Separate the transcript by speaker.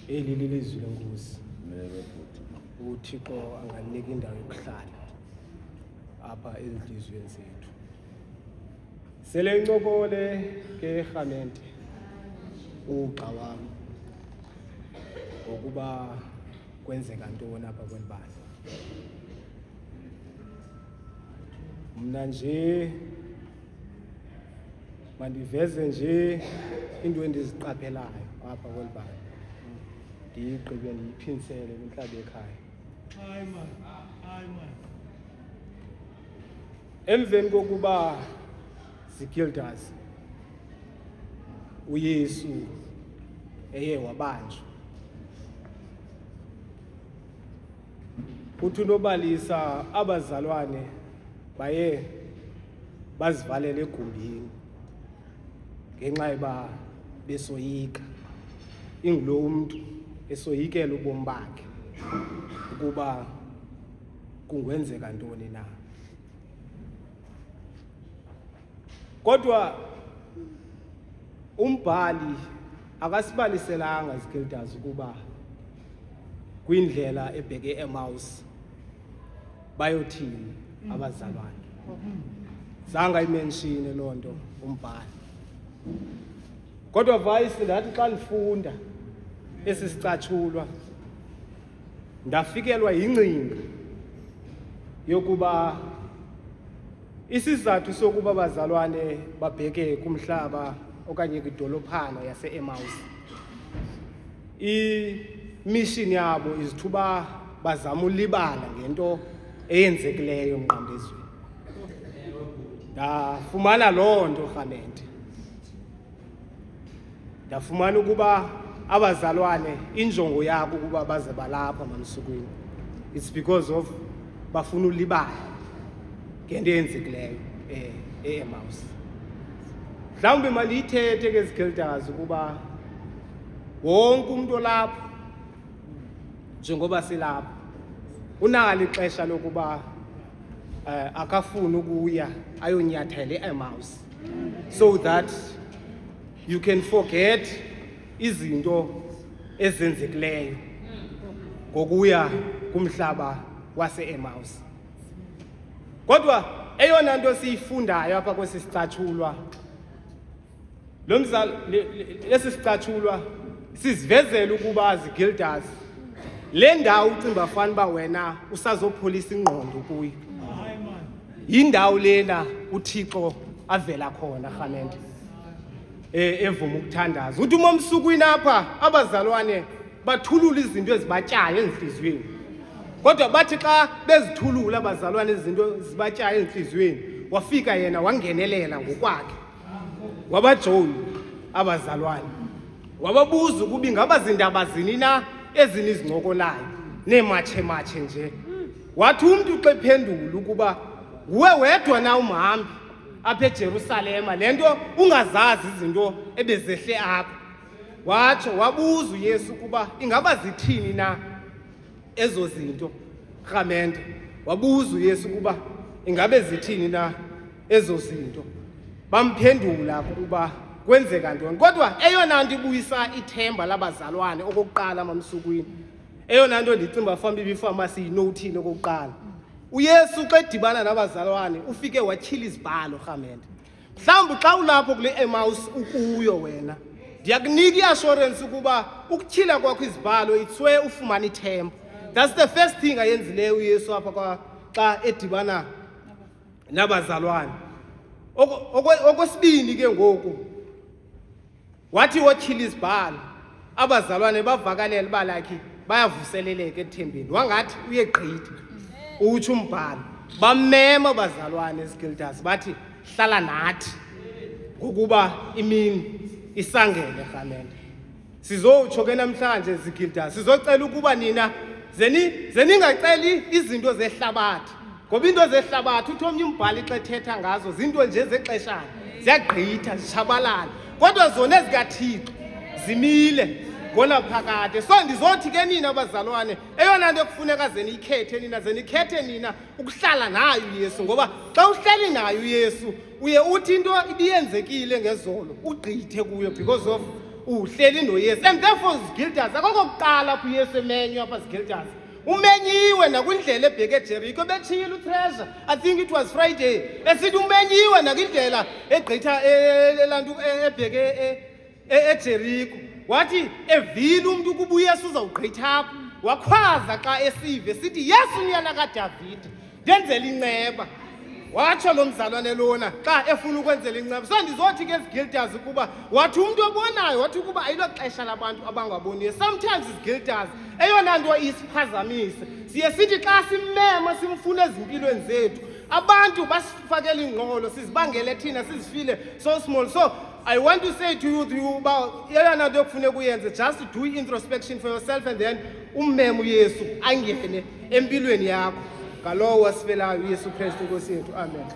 Speaker 1: eli lilizwi lenkosi. uThixo anganika indawo yokuhlala apha ezidizweni zethu. Sele incokole ke rhamente ugxa wami ngokuba kwenzeka ntoni apha kwelibali. Mna nje mandiveze nje into endiziqaphelayo apha kwelibali, ndigqibe ndiyiphinsele kwintlaba ekhaya.
Speaker 2: Hayi man.
Speaker 1: Emveni kokuba Zigildas uYesu eye wabanjwa, uthi unobalisa abazalwane baye bazivalela egumbini ngenxa yoba besoyika, ingulo umntu esoyikela ubomi bakhe ukuba kungenzeka ntoni na. Kodwa umbhali akasibaliselanga Zigildas ukuba kwindlela ebheke eMaus bayothini abazalwane. Zange ayimenshine loo nto umbhali. Kodwa vayisi ndathi xa ndifunda esi sicatshulwa ndafikelwa yingcinga yokuba isizathu sokuba abazalwane babheke kumhlaba okanye kwidolophana yase-Emaus, imishini yabo izithuba bazama ulibala ngento eyenzekileyo emnqandezweni. Ndafumana loo nto rhamente, ndafumana ukuba abazalwane injongo yabo ukuba baze balapha mamsukwini, it's because of bafuna ulibala ngento eyenzekileyo e-Emaus. Mhlawumbi mandiyithethe ke Zigildas ukuba wonke umuntu olapha njengoba silapha unalo ixesha lokuba akafuna ukuya ayonyathela e-Emaus, so that you can forget izinto ezenzekileyo ngokuya kumhlaba wase-Emaus. Kodwa eyona nto siyifundayo apha kwesi sicatshulwa, lesi sicatshulwa sizivezela ukuba Zigildas le ndawo ucimba fana uba wena usazopholisa ingqondo kuyo, yindawo lena uThixo avela khona rhamente, evuma ukuthandaza. Uthi umomsukwini apha abazalwane bathulula izinto ezibatyayo ezintliziyweni, kodwa bathi xa bezithulula abazalwane izinto zibatyayo ezintliziyweni, wafika yena wangenelela ngokwakhe wabajoyina abazalwane, wababuza ukuba ingaba zindaba zini na ezinizincokolayo neematshe nje. Wathi umntu xa ephendula ukuba nguwe wedwa na umhambi apha eJerusalema le nto ungazazi izinto ebezehle apha. Watsho wabuza uYesu ukuba ingaba zithini na ezo zinto rhamente, wabuza uYesu ukuba ingabe zithini na ezo zinto. Bamphendula ukuba kwenzeka ntoni. Kodwa eyona nto ibuyisa ithemba labazalwane okokuqala mamsukwini, eyona nto ndicimba fanuba ibifama siyinowuthile okokuqala, uYesu xa edibana nabazalwane ufike watyhila izibhalo rhamente. Mhlawumbi xa ulapho kule Emaus ukuyo wena, ndiyakunika i-assurance ukuba ukutyhila kwakho izibhalo it's where ufumana ithemba. That's the first thing ayenzileyo uYesu apha xa edibana nabazalwane. Okwesibini ke ngoku wathi wotyhila izibhalo abazalwane bavakalela uba lakhe bayavuseleleka ethembeni, wangathi uyegqitha. Utsho umbhalo bamema abazalwane Zigildas bathi hlala nathi ngokuba imini isangele rhamente. Sizotsho ke namhlanje Zigildas, sizocela ukuba nina zeningaceli izinto zehlabathi, ngoba into zehlabathi uthi omnye umbhali xa ethetha ngazo zinto nje zexeshana, ziyagqitha zitshabalala, kodwa zona ezikaThixo zimile ngonaphakade. So ndizothi ke nina abazalwane, eyona nto ekufuneka zenikhethe nina ukuhlala nayo uYesu, ngoba xa uhleli nayo uYesu uye uthi into ibiyenzekile ngezolo ugqithe kuyo because of uhleli noyesu. And therefore zigildas akokokuqala apho uyesu emenywa apha zigildas umenyiwe nakwindlela ebheke eJeriko betshile uTreasure, I think it was Friday, esithi umenyiwe nakwindlela egqitha elantu ebheke eJeriko. Wathi evile umuntu ukuba uyesu uzawugqitha apho wakhwaza xa esive sithi yesu unyana kaDavide ndenzela inceba. Watsho lo mzalwane lona xa efuna ukwenzela inceba. So ndizothi ke zigildas ukuba wathi umuntu obonayo wathi ukuba ayilo xesha labantu abangaboniyo. Sometimes izigildas eyona nto isiphazamise siye sithi xa simmema simfuna ezimpilweni zethu abantu basifakela ingqolo sizibangele thina sizifile so small. So I want to say to you about eyona nto ekufuneka uyenze, just do introspection for yourself and then ummeme uyesu angene empilweni yakho ngalowo wasifelayo uyesu Kristu Nkosi yethu. Amen.